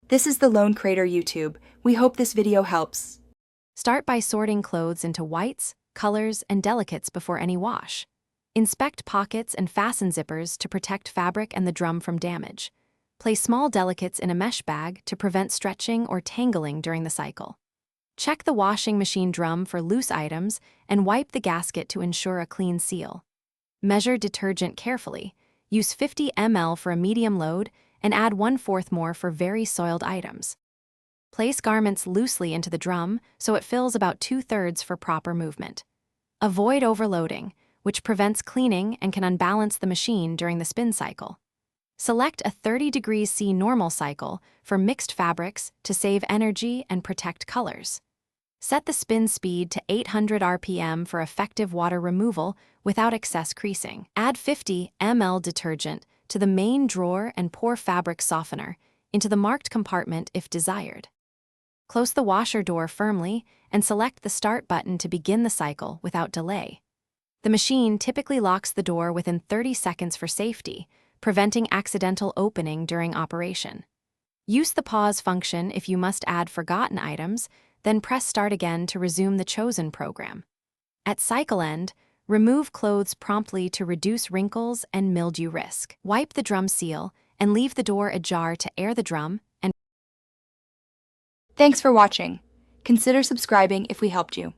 This is the Lone Crater YouTube. We hope this video helps. Start by sorting clothes into whites, colors, and delicates before any wash. Inspect pockets and fasten zippers to protect fabric and the drum from damage. Place small delicates in a mesh bag to prevent stretching or tangling during the cycle. Check the washing machine drum for loose items and wipe the gasket to ensure a clean seal. Measure detergent carefully. Use 50 ml for a medium load and add 1/4 more for very soiled items. Place garments loosely into the drum so it fills about 2/3 for proper movement. Avoid overloading, which prevents cleaning and can unbalance the machine during the spin cycle. Select a 30 degrees C normal cycle for mixed fabrics to save energy and protect colors. Set the spin speed to 800 RPM for effective water removal without excess creasing. Add 50 ml detergent to the main drawer and pour fabric softener into the marked compartment if desired. Close the washer door firmly and select the start button to begin the cycle without delay. The machine typically locks the door within 30 seconds for safety, preventing accidental opening during operation. Use the pause function if you must add forgotten items, then press start again to resume the chosen program. At cycle end, remove clothes promptly to reduce wrinkles and mildew risk. Wipe the drum seal and leave the door ajar to air the drum and Thanks for watching. Consider subscribing if we helped you.